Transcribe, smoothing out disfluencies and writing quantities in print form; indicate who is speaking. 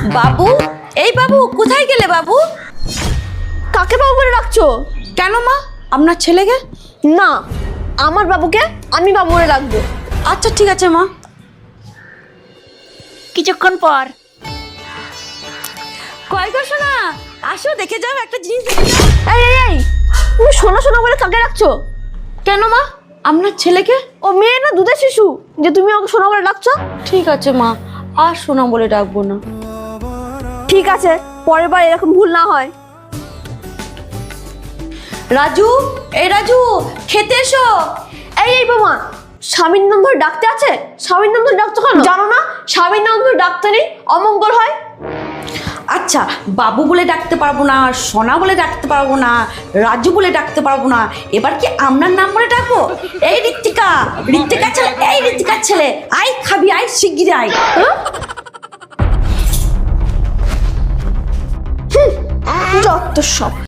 Speaker 1: বাবু, এই বাবু কোথায় গেলে বাবু?
Speaker 2: কাকে বাবু বলে ডাকছো?
Speaker 1: কেন মা, আপনার ছেলেকে?
Speaker 2: না, আমার বাবুকে আমি বাবু বলে ডাকবো।
Speaker 1: আচ্ছা ঠিক আছে মা। কিছুক্ষণ পর, কয় গো সোনা, আসো দেখে যাও, একটা জিনিস দেখে যাও।
Speaker 2: এই এই এই, তুমি সোনা সোনা বলে কাকে ডাকছো?
Speaker 1: কেন মা, আপনার ছেলেকে?
Speaker 2: ও মেয়ে না দুধের শিশু যে তুমি ওকে সোনা বলে ডাকছো?
Speaker 1: ঠিক আছে মা, আর সোনা বলে ডাকবো না।
Speaker 2: ঠিক আছে, পরের বার এরকম ভুল না হয়।
Speaker 1: রাজু, এই রাজু, খেতে এসো।
Speaker 2: এই এই বোমা, স্বামীর নাম ধরে ডাকতে আছে? স্বামীর নাম ধরে ডাকছো কেন? জানো না স্বামীর নাম ধরে ডাকতে নেই, অমঙ্গল হয়।
Speaker 1: আচ্ছা, বাবু বলে ডাকতে পারবো না, সোনা বলে ডাকতে পারবো না, রাজু বলে ডাকতে পারবো না, এবার কি আপনার নাম বলে ডাকবো? এই ঋত্বিকা, ঋত্বিকার ছেলে, এই ঋত্বিকার ছেলে, আয় খাবি, আয় শিগগির আয়।
Speaker 2: যত সব।